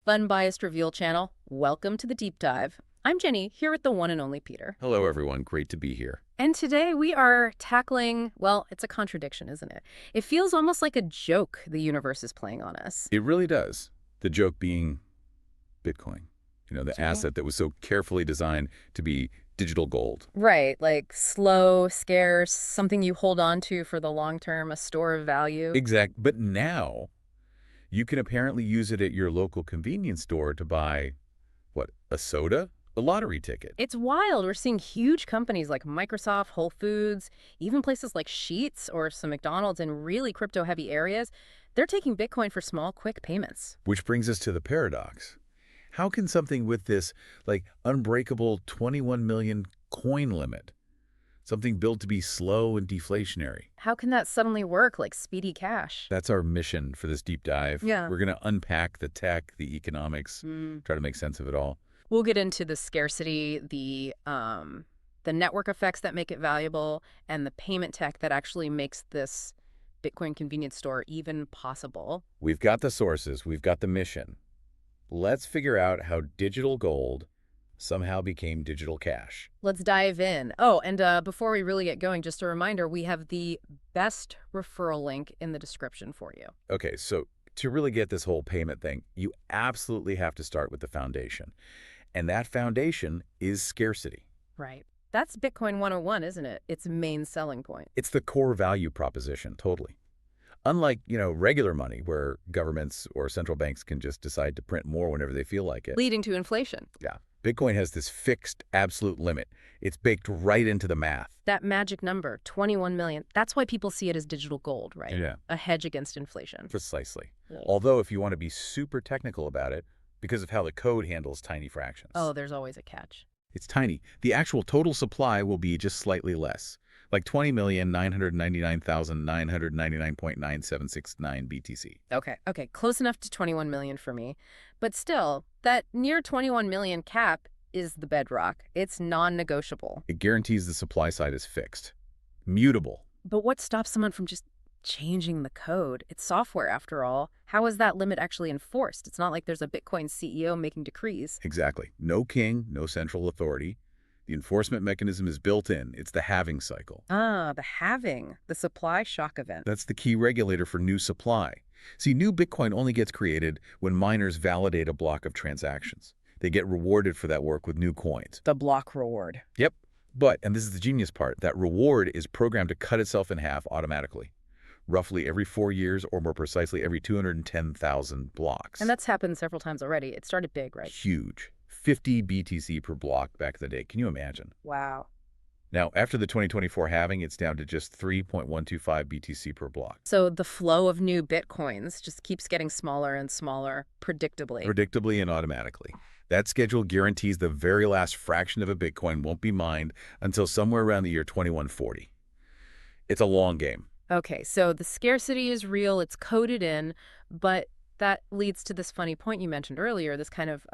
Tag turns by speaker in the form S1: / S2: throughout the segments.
S1: Unbiased Reveal channel. Welcome to the deep dive. I'm Jenny, here with the one and only Peter.
S2: Hello, everyone. Great to be here.
S1: And today we are tackling, well, it's a contradiction, isn't it? It feels almost like a joke the universe is playing on us.
S2: It really does. The joke being Bitcoin, the asset that was so carefully designed to be digital gold.
S1: Right, like slow, scarce, something you hold on to for the long term, a store of value.
S2: Exact. But now you can apparently use it at your local convenience store to buy, what, a soda? A lottery ticket.
S1: It's wild. We're seeing huge companies like Microsoft, Whole Foods, even places like Sheetz or some McDonald's in really crypto-heavy areas. They're taking Bitcoin for small, quick payments.
S2: Which brings us to the paradox. How can something with this, unbreakable 21 million coin limit, something built to be slow and deflationary?
S1: How can that suddenly work like speedy cash?
S2: That's our mission for this deep dive.
S1: Yeah.
S2: We're going to unpack the tech, the economics, try to make sense of it all.
S1: We'll get into the scarcity, the network effects that make it valuable, and the payment tech that actually makes this Bitcoin convenience store even possible.
S2: We've got the sources. We've got the mission. Let's figure out how digital gold somehow became digital cash.
S1: Let's dive in. Oh, and before we really get going, just a reminder, we have the best referral link in the description for you.
S2: Okay, so to really get this whole payment thing, you absolutely have to start with the foundation. And that foundation is scarcity.
S1: Right. That's Bitcoin 101, isn't it? Its main selling point.
S2: It's the core value proposition, totally. Unlike, regular money where governments or central banks can just decide to print more whenever they feel like it.
S1: Leading to inflation.
S2: Yeah. Bitcoin has this fixed absolute limit. It's baked right into the math.
S1: That magic number, 21 million, that's why people see it as digital gold, right?
S2: Yeah.
S1: A hedge against inflation.
S2: Precisely.
S1: Yeah.
S2: Although if you want to be super technical about it, because of how the code handles tiny fractions.
S1: Oh, there's always a catch.
S2: It's tiny. The actual total supply will be just slightly less, like 20,999,999.9769 BTC.
S1: Okay, close enough to 21 million for me. But still, that near 21 million cap is the bedrock. It's non-negotiable.
S2: It guarantees the supply side is fixed, mutable.
S1: But what stops someone from just changing the code? It's software, after all. How is that limit actually enforced? It's not like there's a Bitcoin CEO making decrees.
S2: Exactly. No king, no central authority. The enforcement mechanism is built in. It's the halving cycle.
S1: Ah, the halving, the supply shock event.
S2: That's the key regulator for new supply. See, new Bitcoin only gets created when miners validate a block of transactions. They get rewarded for that work with new coins.
S1: The block reward.
S2: Yep. But, and this is the genius part, that reward is programmed to cut itself in half automatically. Roughly every 4 years, or more precisely every 210,000 blocks.
S1: And that's happened several times already. It started big, right?
S2: Huge. 50 BTC per block back in the day. Can you imagine?
S1: Wow.
S2: Now, after the 2024 halving, it's down to just 3.125 BTC per block.
S1: So the flow of new Bitcoins just keeps getting smaller and smaller, predictably.
S2: Predictably and automatically. That schedule guarantees the very last fraction of a Bitcoin won't be mined until somewhere around the year 2140. It's a long game.
S1: Okay, so the scarcity is real, it's coded in, but that leads to this funny point you mentioned earlier, this kind of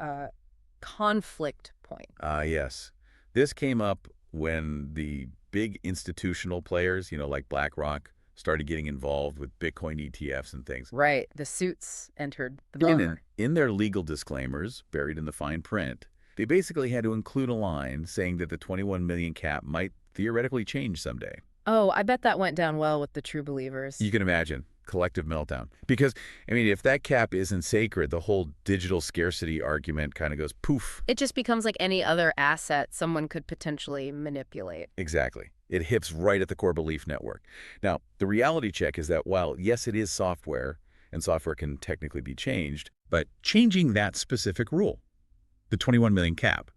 S1: conflict point.
S2: Yes. This came up when the big institutional players, like BlackRock, started getting involved with Bitcoin ETFs and things.
S1: Right. The suits entered the bar.
S2: In their legal disclaimers, buried in the fine print, they basically had to include a line saying that the 21 million cap might theoretically change someday.
S1: Oh, I bet that went down well with the true believers.
S2: You can imagine. Collective meltdown. Because, if that cap isn't sacred, the whole digital scarcity argument kind of goes poof.
S1: It just becomes like any other asset someone could potentially manipulate.
S2: Exactly. It hits right at the core belief network. Now, the reality check is that while, yes, it is software, and software can technically be changed, but changing that specific rule, the 21 million cap,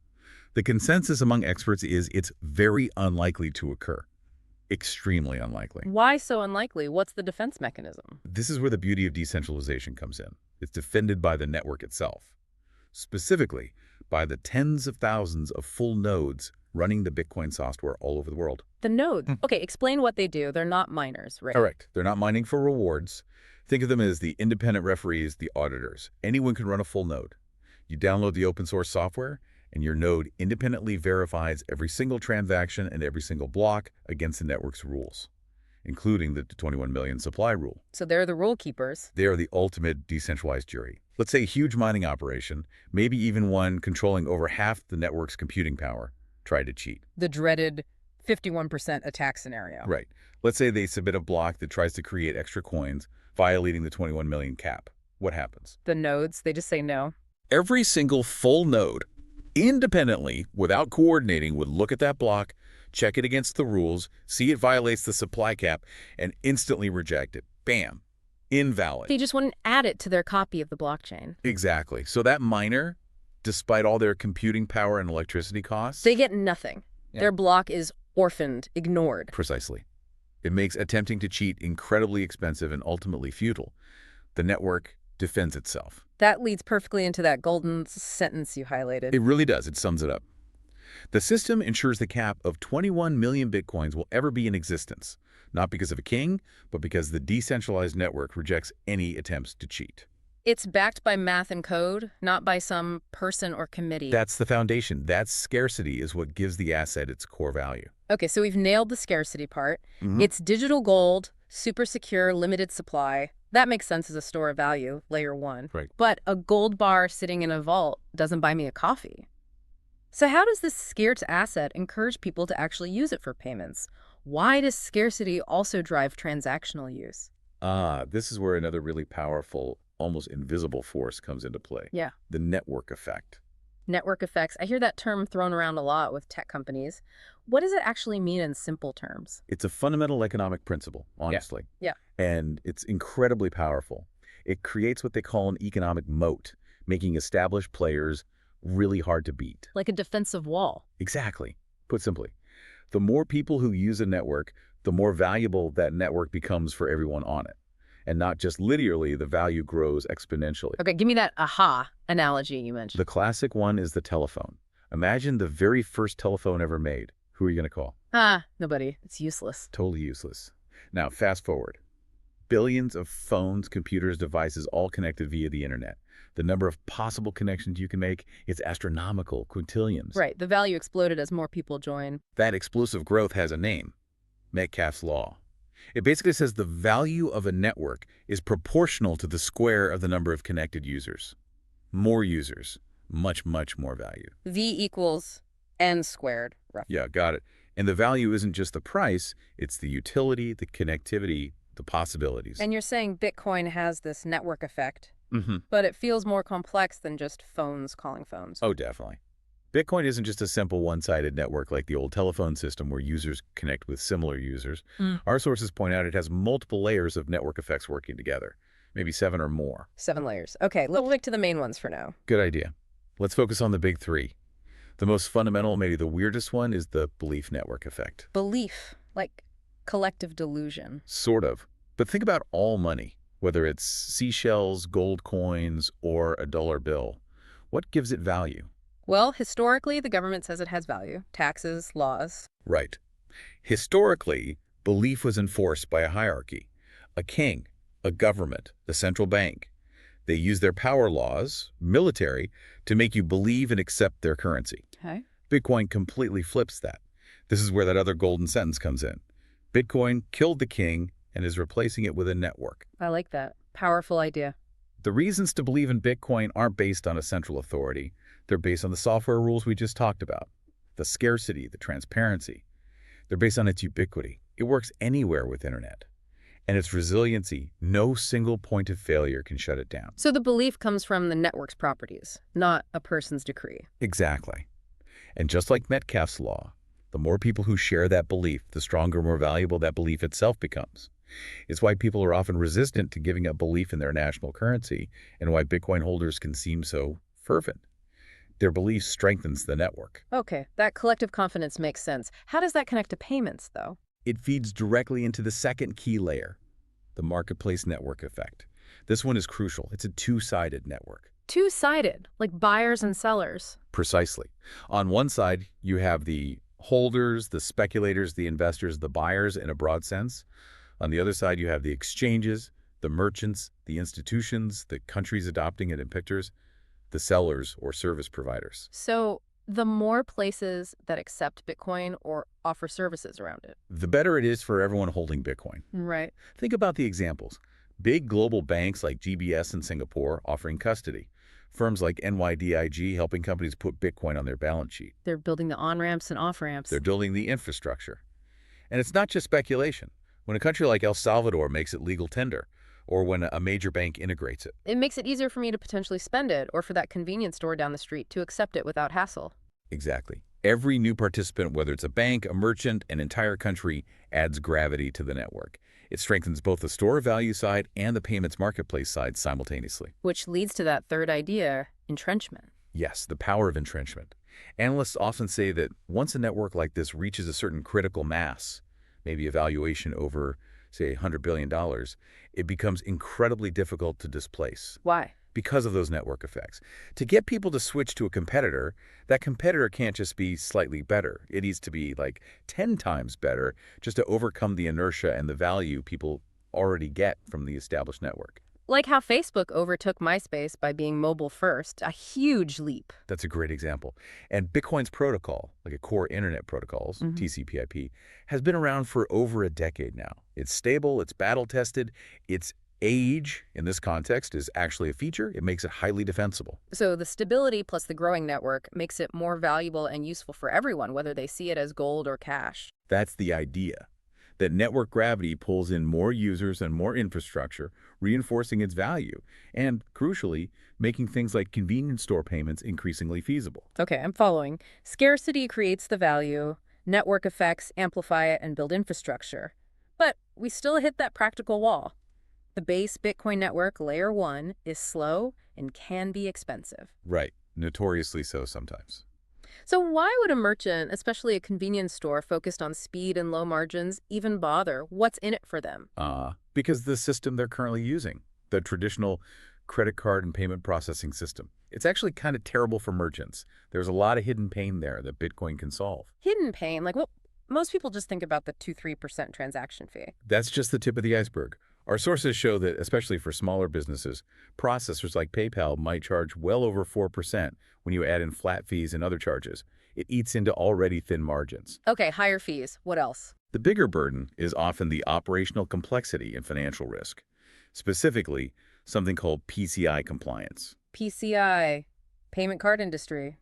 S2: the consensus among experts is it's very unlikely to occur. Extremely unlikely.
S1: Why so unlikely? What's the defense mechanism?
S2: This is where the beauty of decentralization comes in. It's defended by the network itself, specifically by the tens of thousands of full nodes running the Bitcoin software all over the world.
S1: The nodes. Okay, explain what they do. They're not miners, right?
S2: Correct. They're not mining for rewards. Think of them as the independent referees, the auditors. Anyone can run a full node. You download the open source software, and your node independently verifies every single transaction and every single block against the network's rules. including the 21 million supply rule.
S1: So they're the rule keepers.
S2: They are the ultimate decentralized jury. Let's say a huge mining operation, maybe even one controlling over half the network's computing power, tried to cheat.
S1: The dreaded 51% attack scenario.
S2: Right. Let's say they submit a block that tries to create extra coins, violating the 21 million cap. What happens?
S1: The nodes, they just say no.
S2: Every single full node, independently, without coordinating, would look at that block, check it against the rules, see it violates the supply cap, and instantly reject it. Bam. Invalid.
S1: They just wouldn't add it to their copy of the blockchain.
S2: Exactly. So that miner, despite all their computing power and electricity costs...
S1: They get nothing.
S2: Yeah.
S1: Their block is orphaned, ignored.
S2: Precisely. It makes attempting to cheat incredibly expensive and ultimately futile. The network defends itself.
S1: That leads perfectly into that golden sentence you highlighted.
S2: It really does. It sums it up. The system ensures the cap of 21 million bitcoins will ever be in existence, not because of a king, but because the decentralized network rejects any attempts to cheat.
S1: It's backed by math and code, not by some person or committee.
S2: That's the foundation. That scarcity is what gives the asset its core value.
S1: Okay, so we've nailed the scarcity part.
S2: Mhm.
S1: It's digital gold, super secure, limited supply. That makes sense as a store of value, layer one.
S2: Right.
S1: But a gold bar sitting in a vault doesn't buy me a coffee. So how does this scarce asset encourage people to actually use it for payments? Why does scarcity also drive transactional use?
S2: This is where another really powerful, almost invisible force comes into play.
S1: Yeah.
S2: The network effect.
S1: Network effects. I hear that term thrown around a lot with tech companies. What does it actually mean in simple terms?
S2: It's a fundamental economic principle, honestly.
S1: Yeah.
S2: And it's incredibly powerful. It creates what they call an economic moat, making established players really hard to beat.
S1: Like a defensive wall.
S2: Exactly. Put simply, the more people who use a network, the more valuable that network becomes for everyone on it. And not just linearly, the value grows exponentially.
S1: Okay, give me that aha analogy you mentioned.
S2: The classic one is the telephone. Imagine the very first telephone ever made. Who are you going to call?
S1: Nobody. It's useless.
S2: Totally useless. Now, fast forward. Billions of phones, computers, devices, all connected via the internet. The number of possible connections you can make is astronomical, quintillions.
S1: Right. The value exploded as more people join.
S2: That explosive growth has a name, Metcalfe's law. It basically says the value of a network is proportional to the square of the number of connected users. More users, much, much more value.
S1: V equals N squared, roughly.
S2: Yeah, got it. And the value isn't just the price, it's the utility, the connectivity, the possibilities.
S1: And you're saying Bitcoin has this network effect,
S2: Mm-hmm.
S1: but it feels more complex than just phones calling phones.
S2: Oh, definitely. Bitcoin isn't just a simple one-sided network like the old telephone system where users connect with similar users. Our sources point out it has multiple layers of network effects working together, maybe 7 or more.
S1: 7 layers. Okay, let's stick to the main ones for now.
S2: Good idea. Let's focus on the big 3. The most fundamental, maybe the weirdest one, is the belief network effect.
S1: Belief, like collective delusion.
S2: Sort of. But think about all money, whether it's seashells, gold coins, or a dollar bill. What gives it value?
S1: Well, historically, the government says it has value. Taxes, laws.
S2: Right. Historically, belief was enforced by a hierarchy, a king, a government, the central bank. They used their power laws, military, to make you believe and accept their currency.
S1: Okay.
S2: Bitcoin completely flips that. This is where that other golden sentence comes in. Bitcoin killed the king and is replacing it with a network.
S1: I like that. Powerful idea.
S2: The reasons to believe in Bitcoin aren't based on a central authority. They're based on the software rules we just talked about, the scarcity, the transparency. They're based on its ubiquity. It works anywhere with internet. And its resiliency, no single point of failure can shut it down.
S1: So the belief comes from the network's properties, not a person's decree.
S2: Exactly. And just like Metcalfe's law, the more people who share that belief, the stronger, more valuable that belief itself becomes. It's why people are often resistant to giving up belief in their national currency and why Bitcoin holders can seem so fervent. Their belief strengthens the network.
S1: Okay, that collective confidence makes sense. How does that connect to payments, though?
S2: It feeds directly into the second key layer, the marketplace network effect. This one is crucial. It's a two-sided network.
S1: Two-sided, like buyers and sellers.
S2: Precisely. On one side, you have the holders, the speculators, the investors, the buyers in a broad sense. On the other side, you have the exchanges, the merchants, the institutions, the countries adopting it and pictures, the sellers or service providers.
S1: So The more places that accept Bitcoin or offer services around it.
S2: The better it is for everyone holding Bitcoin.
S1: Right.
S2: Think about the examples. Big global banks like GBS in Singapore offering custody. Firms like NYDIG helping companies put Bitcoin on their balance sheet.
S1: They're building the on-ramps and
S2: They're
S1: off-ramps.
S2: building the infrastructure. And it's not just speculation. When a country like El Salvador makes it legal tender, or when a major bank integrates it.
S1: It makes it easier for me to potentially spend it or for that convenience store down the street to accept it without hassle.
S2: Exactly. Every new participant, whether it's a bank, a merchant, an entire country, adds gravity to the network. It strengthens both the store value side and the payments marketplace side simultaneously.
S1: Which leads to that third idea, entrenchment.
S2: Yes, the power of entrenchment. Analysts often say that once a network like this reaches a certain critical mass, maybe a valuation over, say, $100 billion, it becomes incredibly difficult to displace
S1: Why?
S2: because of those network effects. To get people to switch to a competitor, that competitor can't just be slightly better. It needs to be like 10 times better just to overcome the inertia and the value people already get from the established network.
S1: Like how Facebook overtook MySpace by being mobile first, a huge leap.
S2: That's a great example. And Bitcoin's protocol, like a core internet protocols,
S1: Mhm.
S2: TCP/IP, has been around for over a decade now. It's stable, it's battle-tested, its age, in this context, is actually a feature. It makes it highly defensible.
S1: So the stability plus the growing network makes it more valuable and useful for everyone, whether they see it as gold or cash.
S2: That's the idea, that network gravity pulls in more users and more infrastructure, reinforcing its value, and, crucially, making things like convenience store payments increasingly feasible.
S1: Okay, I'm following. Scarcity creates the value, network effects amplify it and build infrastructure. But we still hit that practical wall. The base Bitcoin network, layer 1, is slow and can be expensive.
S2: Right, notoriously so sometimes.
S1: So why would a merchant, especially a convenience store focused on speed and low margins, even bother? What's in it for them?
S2: Because the system they're currently using, the traditional credit card and payment processing system, it's actually kind of terrible for merchants. There's a lot of hidden pain there that Bitcoin can solve.
S1: Hidden pain, like well, most people just think about the 2-3% transaction fee.
S2: That's just the tip of the iceberg. Our sources show that, especially for smaller businesses, processors like PayPal might charge well over 4% when you add in flat fees and other charges. It eats into already thin margins.
S1: Okay, higher fees. What else?
S2: The bigger burden is often the operational complexity and financial risk, specifically something called PCI compliance.
S1: PCI, payment card industry,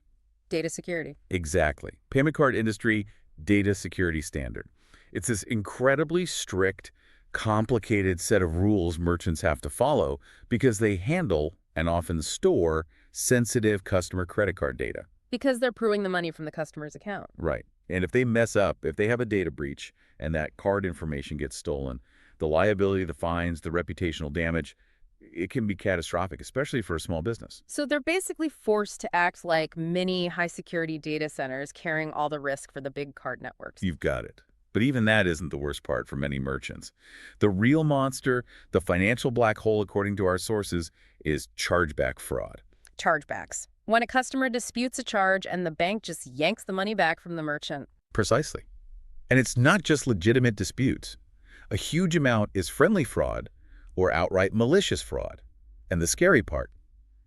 S1: data security.
S2: Exactly. Payment card industry data security standard. It's this incredibly strict, complicated set of rules merchants have to follow because they handle and often store sensitive customer credit card data.
S1: Because they're proving the money from the customer's account.
S2: Right. And if they mess up, if they have a data breach and that card information gets stolen, the liability, the fines, the reputational damage, it can be catastrophic, especially for a small business.
S1: So they're basically forced to act like mini high-security data centers carrying all the risk for the big card networks.
S2: You've got it. But even that isn't the worst part for many merchants. The real monster, the financial black hole, according to our sources, is chargeback fraud.
S1: Chargebacks. When a customer disputes a charge and the bank just yanks the money back from the merchant.
S2: Precisely. And it's not just legitimate disputes. A huge amount is friendly fraud or outright malicious fraud. And the scary part,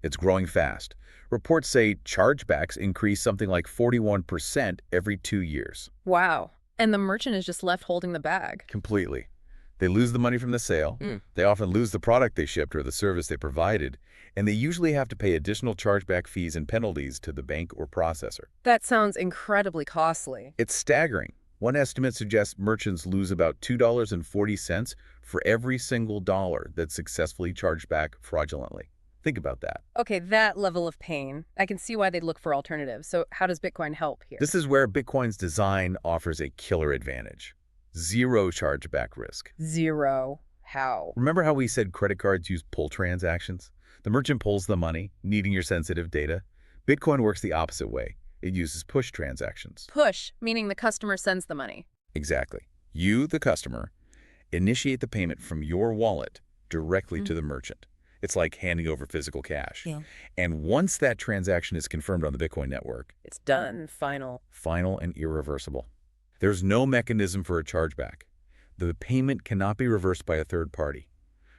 S2: it's growing fast. Reports say chargebacks increase something like 41% every 2 years.
S1: Wow. And the merchant is just left holding the bag.
S2: Completely. They lose the money from the sale. They often lose the product they shipped or the service they provided. And they usually have to pay additional chargeback fees and penalties to the bank or processor.
S1: That sounds incredibly costly.
S2: It's staggering. One estimate suggests merchants lose about $2.40 for every single dollar that's successfully charged back fraudulently. Think about that.
S1: Okay, that level of pain. I can see why they'd look for alternatives. So how does Bitcoin help here?
S2: This is where Bitcoin's design offers a killer advantage. Zero chargeback risk.
S1: Zero. How?
S2: Remember how we said credit cards use pull transactions? The merchant pulls the money, needing your sensitive data. Bitcoin works the opposite way. It uses push transactions.
S1: Push, meaning the customer sends the money.
S2: Exactly. You, the customer, initiate the payment from your wallet directly to the merchant. It's like handing over physical cash.
S1: Yeah.
S2: And once that transaction is confirmed on the Bitcoin network,
S1: It's done. Final.
S2: final and irreversible. There's no mechanism for a chargeback. The payment cannot be reversed by a third party.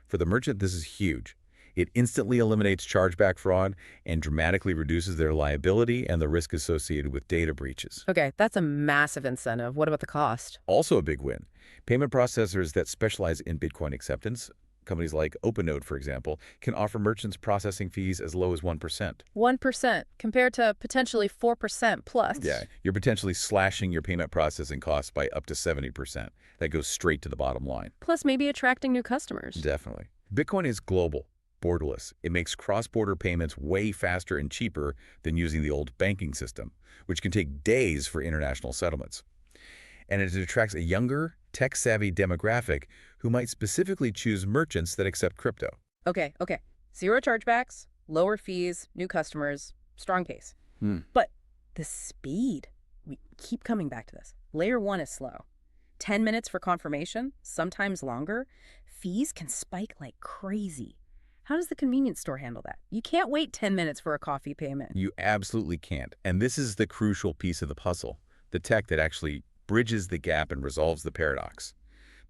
S2: For the merchant, this is huge. It instantly eliminates chargeback fraud and dramatically reduces their liability and the risk associated with data breaches.
S1: Okay, that's a massive incentive. What about the cost?
S2: Also a big win. Payment processors that specialize in Bitcoin acceptance, companies like OpenNode, for example, can offer merchants processing fees as low as 1%.
S1: 1% compared to potentially 4% plus.
S2: Yeah, you're potentially slashing your payment processing costs by up to 70%. That goes straight to the bottom line.
S1: Plus maybe attracting new customers.
S2: Definitely. Bitcoin is global, borderless. It makes cross-border payments way faster and cheaper than using the old banking system, which can take days for international settlements. And it attracts a younger, tech-savvy demographic who might specifically choose merchants that accept crypto.
S1: Okay. Zero chargebacks, lower fees, new customers, strong pace. But the speed, we keep coming back to this. Layer 1 is slow. 10 minutes for confirmation, sometimes longer. Fees can spike like crazy. How does the convenience store handle that? You can't wait 10 minutes for a coffee payment.
S2: You absolutely can't. And this is the crucial piece of the puzzle, the tech that actually bridges the gap and resolves the paradox.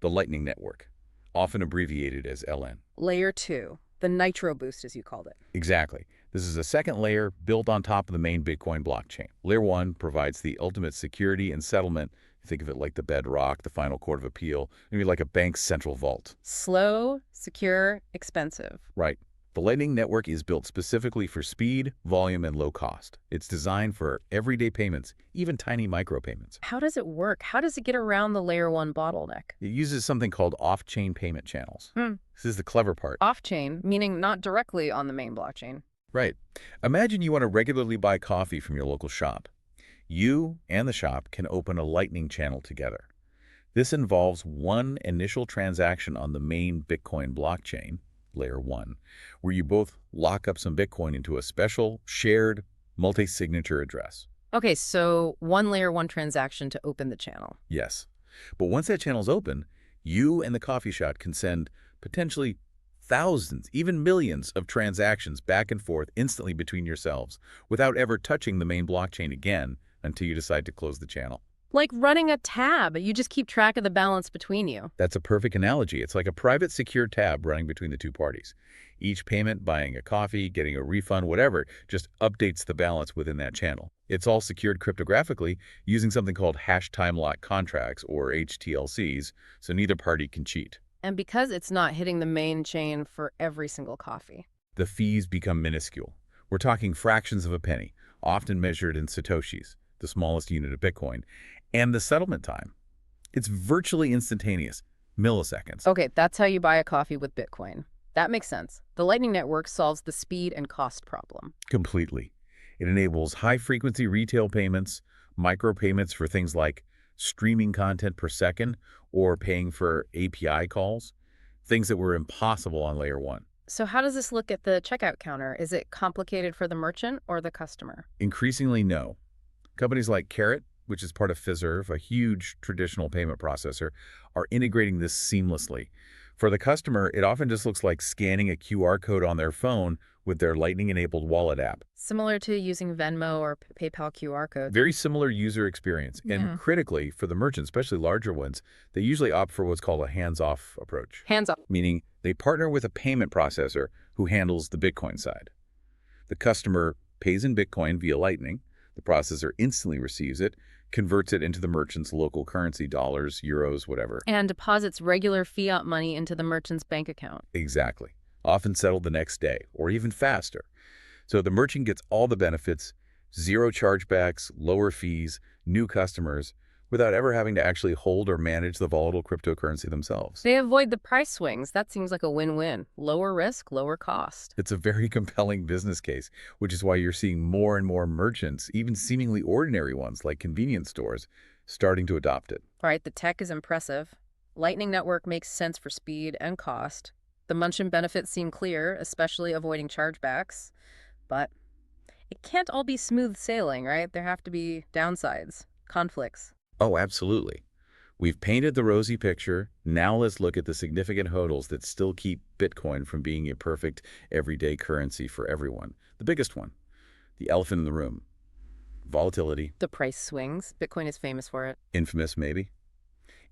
S2: The Lightning Network, often abbreviated as LN.
S1: Layer 2, the Nitro Boost as you called it.
S2: Exactly. This is a second layer built on top of the main Bitcoin blockchain. Layer 1 provides the ultimate security and settlement. Think of it like the bedrock, the final court of appeal, maybe like a bank's central vault.
S1: Slow, secure, expensive.
S2: Right. The Lightning Network is built specifically for speed, volume, and low cost. It's designed for everyday payments, even tiny micropayments.
S1: How does it work? How does it get around the layer 1 bottleneck?
S2: It uses something called off-chain payment channels. This is the clever part.
S1: Off-chain, meaning not directly on the main blockchain.
S2: Right. Imagine you want to regularly buy coffee from your local shop. You and the shop can open a Lightning channel together. This involves one initial transaction on the main Bitcoin blockchain, Layer 1, where you both lock up some Bitcoin into a special, shared, multi-signature address.
S1: Okay, so one layer 1 transaction to open the channel.
S2: Yes. But once that channel's open, you and the coffee shop can send potentially thousands, even millions of transactions back and forth instantly between yourselves without ever touching the main blockchain again until you decide to close the channel.
S1: Like running a tab. You just keep track of the balance between you.
S2: That's a perfect analogy. It's like a private secure tab running between the two parties. Each payment, buying a coffee, getting a refund, whatever, just updates the balance within that channel. It's all secured cryptographically using something called hash time lock contracts, or HTLCs, so neither party can cheat.
S1: And because it's not hitting the main chain for every single coffee.
S2: The fees become minuscule. We're talking fractions of a penny, often measured in satoshis, the smallest unit of Bitcoin, and the settlement time. It's virtually instantaneous, milliseconds.
S1: Okay, that's how you buy a coffee with Bitcoin. That makes sense. The Lightning Network solves the speed and cost problem.
S2: Completely. It enables high-frequency retail payments, micropayments for things like streaming content per second or paying for API calls, things that were impossible on Layer 1.
S1: So how does this look at the checkout counter? Is it complicated for the merchant or the customer?
S2: Increasingly, no. Companies like Carat, which is part of Fiserv, a huge traditional payment processor, are integrating this seamlessly. For the customer, it often just looks like scanning a QR code on their phone with their Lightning-enabled wallet app.
S1: Similar to using Venmo or PayPal QR codes.
S2: Very similar user experience. And critically, for the merchants, especially larger ones, they usually opt for what's called a hands-off approach.
S1: Hands off.
S2: Meaning they partner with a payment processor who handles the Bitcoin side. The customer pays in Bitcoin via Lightning. The processor instantly receives it, converts it into the merchant's local currency, dollars, euros, whatever.
S1: And deposits regular fiat money into the merchant's bank account.
S2: Exactly. Often settled the next day, or even faster. So the merchant gets all the benefits, zero chargebacks, lower fees, new customers, without ever having to actually hold or manage the volatile cryptocurrency themselves.
S1: They avoid the price swings. That seems like a win-win. Lower risk, lower cost.
S2: It's a very compelling business case, which is why you're seeing more and more merchants, even seemingly ordinary ones like convenience stores, starting to adopt it.
S1: All right, the tech is impressive. Lightning Network makes sense for speed and cost. The merchant benefits seem clear, especially avoiding chargebacks. But it can't all be smooth sailing, right? There have to be downsides, conflicts.
S2: Oh, absolutely. We've painted the rosy picture. Now let's look at the significant hurdles that still keep Bitcoin from being a perfect everyday currency for everyone. The biggest one, the elephant in the room, volatility.
S1: The price swings. Bitcoin is famous for it.
S2: Infamous, maybe.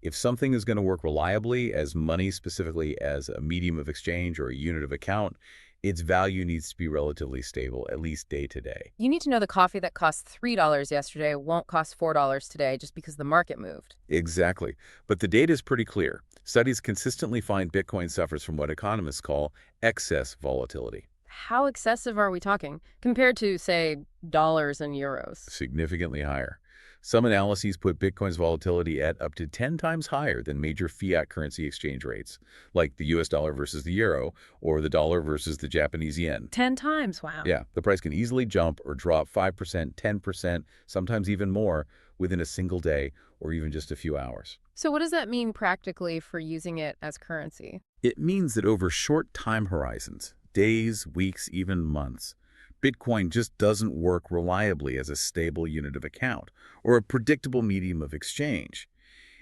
S2: If something is going to work reliably as money, specifically as a medium of exchange or a unit of account, Its value needs to be relatively stable, at least day to day.
S1: You need to know the coffee that cost $3 yesterday won't cost $4 today just because the market moved.
S2: Exactly. But the data is pretty clear. Studies consistently find Bitcoin suffers from what economists call excess volatility.
S1: How excessive are we talking compared to, say, dollars and euros?
S2: Significantly higher. Some analyses put Bitcoin's volatility at up to 10 times higher than major fiat currency exchange rates, like the US dollar versus the euro or the dollar versus the Japanese yen.
S1: 10 times, wow.
S2: Yeah, the price can easily jump or drop 5%, 10%, sometimes even more within a single day or even just a few hours.
S1: So what does that mean practically for using it as currency?
S2: It means that over short time horizons, days, weeks, even months, Bitcoin just doesn't work reliably as a stable unit of account or a predictable medium of exchange.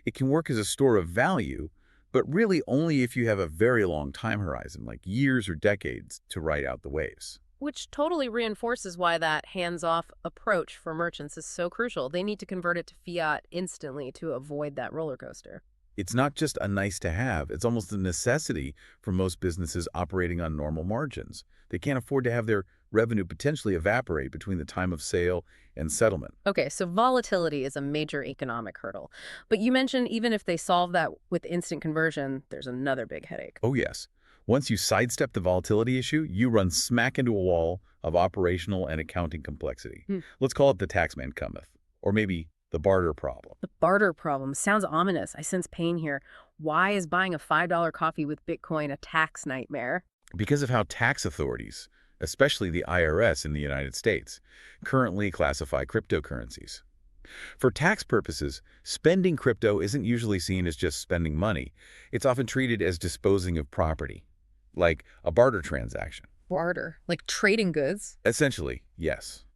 S2: It can work as a store of value, but really only if you have a very long time horizon, like years or decades, to ride out the waves.
S1: Which totally reinforces why that hands-off approach for merchants is so crucial. They need to convert it to fiat instantly to avoid that roller coaster.
S2: It's not just a nice to have, it's almost a necessity for most businesses operating on normal margins. They can't afford to have their revenue potentially evaporate between the time of sale and settlement.
S1: Okay, so volatility is a major economic hurdle. But you mentioned even if they solve that with instant conversion, there's another big headache.
S2: Oh yes. Once you sidestep the volatility issue, you run smack into a wall of operational and accounting complexity.
S1: Hmm.
S2: Let's call it the taxman cometh, or maybe the barter problem.
S1: The barter problem sounds ominous. I sense pain here. Why is buying a $5 coffee with Bitcoin a tax nightmare?
S2: Because of how tax authorities, especially the IRS in the United States, currently classify cryptocurrencies. For tax purposes, spending crypto isn't usually seen as just spending money. It's often treated as disposing of property, like a barter transaction.
S1: Barter, like trading goods?
S2: Essentially, yes.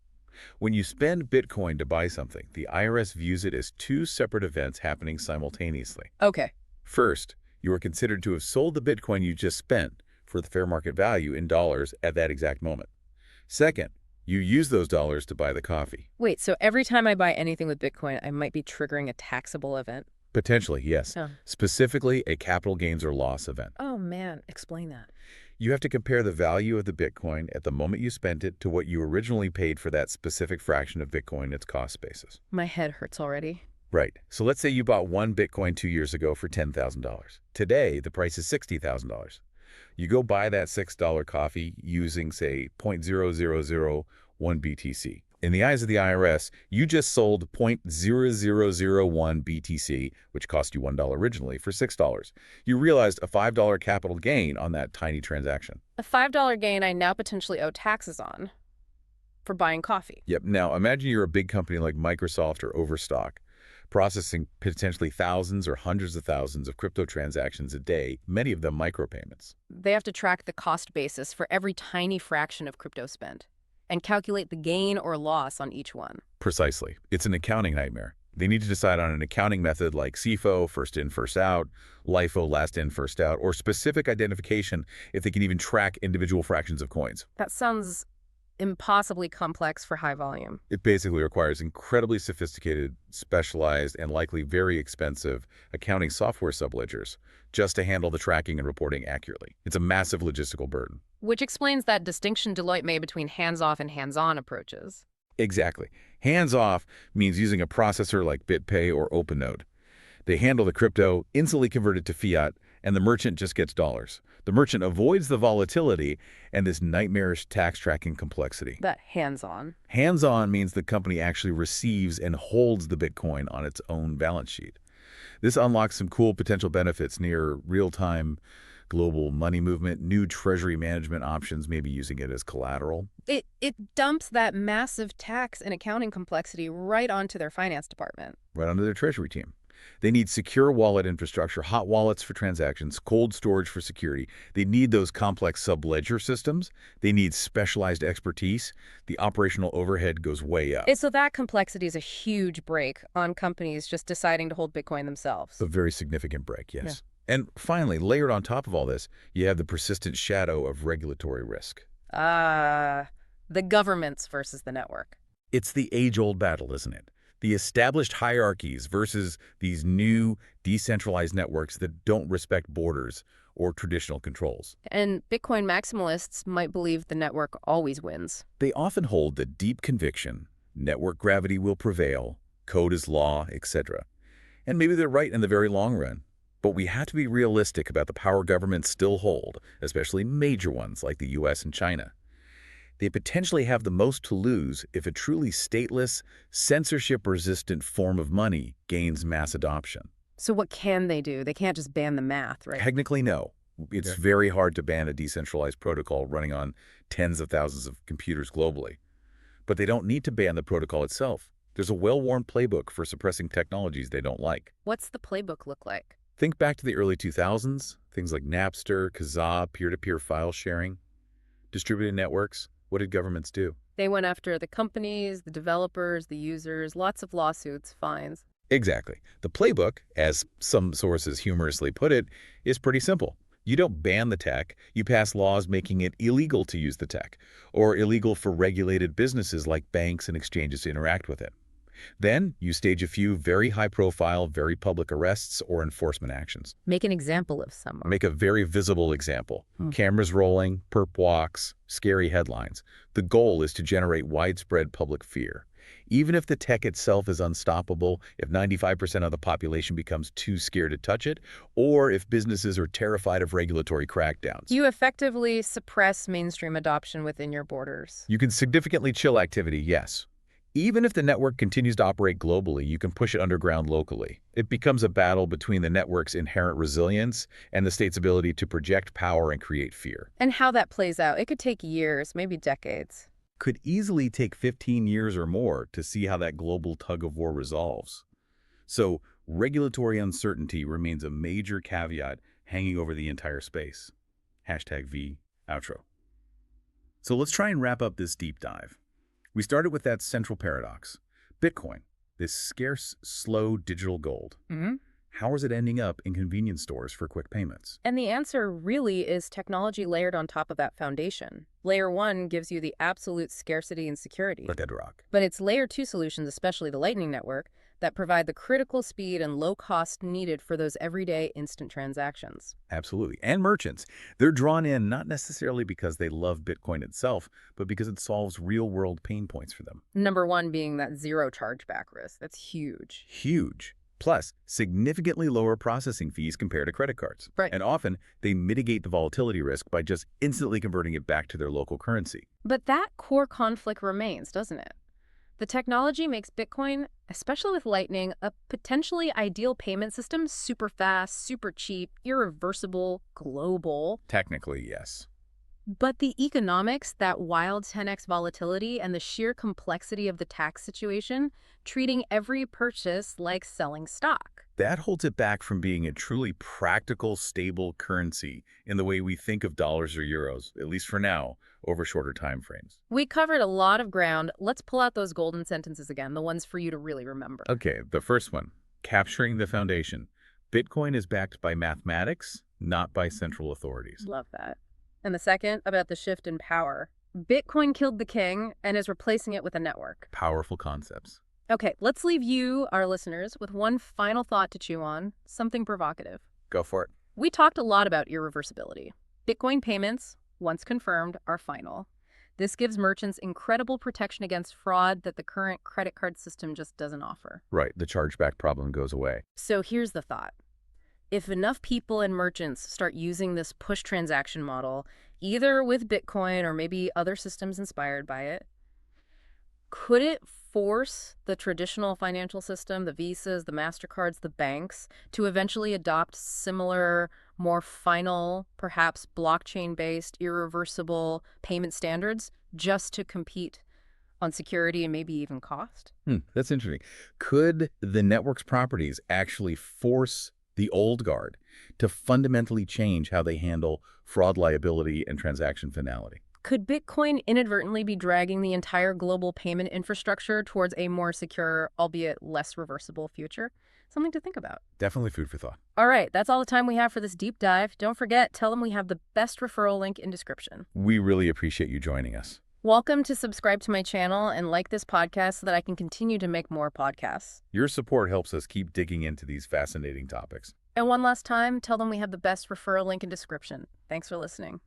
S2: When you spend Bitcoin to buy something, the IRS views it as two separate events happening simultaneously.
S1: Okay.
S2: First, you are considered to have sold the Bitcoin you just spent for the fair market value in dollars at that exact moment. Second, you use those dollars to buy the coffee.
S1: Wait, so every time I buy anything with Bitcoin, I might be triggering a taxable event?
S2: Potentially, yes.
S1: Oh.
S2: Specifically, a capital gains or loss event.
S1: Oh man, explain that.
S2: You have to compare the value of the Bitcoin at the moment you spent it to what you originally paid for that specific fraction of Bitcoin its cost basis.
S1: My head hurts already.
S2: Right. So let's say you bought one Bitcoin 2 years ago for $10,000. Today, the price is $60,000. You go buy that $6 coffee using, say, 0.0001 BTC. In the eyes of the IRS, you just sold 0.0001 BTC, which cost you $1 originally, for $6. You realized a $5 capital gain on that tiny transaction.
S1: A $5 gain I now potentially owe taxes on for buying coffee.
S2: Yep. Now, imagine you're a big company like Microsoft or Overstock, processing potentially thousands or hundreds of thousands of crypto transactions a day, many of them micropayments.
S1: They have to track the cost basis for every tiny fraction of crypto spent and calculate the gain or loss on each one.
S2: Precisely. It's an accounting nightmare. They need to decide on an accounting method like CFO, first in, first out, LIFO, last in, first out, or specific identification if they can even track individual fractions of coins.
S1: That sounds impossibly complex for high volume.
S2: It basically requires incredibly sophisticated, specialized, and likely very expensive accounting software subledgers just to handle the tracking and reporting accurately. It's a massive logistical burden.
S1: Which explains that distinction Deloitte made between hands-off and hands-on approaches.
S2: Exactly. Hands-off means using a processor like BitPay or OpenNode. They handle the crypto, instantly convert it to fiat, and the merchant just gets dollars. The merchant avoids the volatility and this nightmarish tax tracking complexity.
S1: That hands-on.
S2: Hands-on means the company actually receives and holds the Bitcoin on its own balance sheet. This unlocks some cool potential benefits near real-time global money movement, new treasury management options, maybe using it as collateral.
S1: It dumps that massive tax and accounting complexity right onto their finance department.
S2: Right under their treasury team. They need secure wallet infrastructure, hot wallets for transactions, cold storage for security. They need those complex subledger systems. They need specialized expertise. The operational overhead goes way up.
S1: So that complexity is a huge break on companies just deciding to hold Bitcoin themselves.
S2: A very significant break, yes. And finally, layered on top of all this, you have the persistent shadow of regulatory risk.
S1: The governments versus the network.
S2: It's the age-old battle, isn't it? The established hierarchies versus these new decentralized networks that don't respect borders or traditional controls.
S1: And Bitcoin maximalists might believe the network always wins.
S2: They often hold the deep conviction, network gravity will prevail, code is law, etc. And maybe they're right in the very long run. But we have to be realistic about the power governments still hold, especially major ones like the US and China. They potentially have the most to lose if a truly stateless, censorship-resistant form of money gains mass adoption.
S1: So what can they do? They can't just ban the math, right?
S2: Technically, no. It's very hard to ban a decentralized protocol running on tens of thousands of computers globally. But they don't need to ban the protocol itself. There's a well-worn playbook for suppressing technologies they don't like.
S1: What's the playbook look like?
S2: Think back to the early 2000s, things like Napster, Kazaa, peer-to-peer file sharing. Distributed networks, what did governments do?
S1: They went after the companies, the developers, the users, lots of lawsuits, fines.
S2: Exactly. The playbook, as some sources humorously put it, is pretty simple. You don't ban the tech, you pass laws making it illegal to use the tech, or illegal for regulated businesses like banks and exchanges to interact with it. Then, you stage a few very high-profile, very public arrests or enforcement actions.
S1: Make an example of some.
S2: Make a very visible example. Cameras rolling, perp walks, scary headlines. The goal is to generate widespread public fear. Even if the tech itself is unstoppable, if 95% of the population becomes too scared to touch it, or if businesses are terrified of regulatory crackdowns.
S1: You effectively suppress mainstream adoption within your borders.
S2: You can significantly chill activity, yes. Even if the network continues to operate globally, you can push it underground locally. It becomes a battle between the network's inherent resilience and the state's ability to project power and create fear.
S1: And how that plays out, it could take years, maybe decades.
S2: Could easily take 15 years or more to see how that global tug-of-war resolves. So, regulatory uncertainty remains a major caveat hanging over the entire space. #V outro. So let's try and wrap up this deep dive. We started with that central paradox. Bitcoin, this scarce, slow digital gold. How is it ending up in convenience stores for quick payments?
S1: And the answer really is technology layered on top of that foundation. Layer 1 gives you the absolute scarcity and security.
S2: The bedrock.
S1: But it's Layer 2 solutions, especially the Lightning Network, that provide the critical speed and low cost needed for those everyday instant transactions.
S2: Absolutely. And merchants. They're drawn in not necessarily because they love Bitcoin itself, but because it solves real-world pain points for them.
S1: Number one being that zero chargeback risk. That's huge.
S2: Huge. Plus, significantly lower processing fees compared to credit cards.
S1: Right.
S2: And often, they mitigate the volatility risk by just instantly converting it back to their local currency.
S1: But that core conflict remains, doesn't it? The technology makes Bitcoin, especially with Lightning, a potentially ideal payment system, super fast, super cheap, irreversible, global.
S2: Technically, yes.
S1: But the economics, that wild 10x volatility, and the sheer complexity of the tax situation, treating every purchase like selling stock.
S2: That holds it back from being a truly practical, stable currency in the way we think of dollars or euros, at least for now, over shorter time frames.
S1: We covered a lot of ground. Let's pull out those golden sentences again, the ones for you to really remember.
S2: Okay, the first one, capturing the foundation. Bitcoin is backed by mathematics, not by central authorities.
S1: Love that. And the second, about the shift in power. Bitcoin killed the king and is replacing it with a network.
S2: Powerful concepts.
S1: Okay, let's leave you, our listeners, with one final thought to chew on, something provocative.
S2: Go for it.
S1: We talked a lot about irreversibility. Bitcoin payments, once confirmed, are final. This gives merchants incredible protection against fraud that the current credit card system just doesn't offer.
S2: Right, the chargeback problem goes away.
S1: So here's the thought. If enough people and merchants start using this push transaction model, either with Bitcoin or maybe other systems inspired by it, could it force the traditional financial system, the Visas, the MasterCards, the banks, to eventually adopt similar, more final, perhaps blockchain-based, irreversible payment standards just to compete on security and maybe even cost?
S2: That's interesting. Could the network's properties actually force the old guard to fundamentally change how they handle fraud liability and transaction finality?
S1: Could Bitcoin inadvertently be dragging the entire global payment infrastructure towards a more secure, albeit less reversible future? Something to think about.
S2: Definitely food for thought.
S1: All right, that's all the time we have for this deep dive. Don't forget, tell them we have the best referral link in description.
S2: We really appreciate you joining us.
S1: Welcome to subscribe to my channel and like this podcast so that I can continue to make more podcasts.
S2: Your support helps us keep digging into these fascinating topics.
S1: And one last time, tell them we have the best referral link in description. Thanks for listening.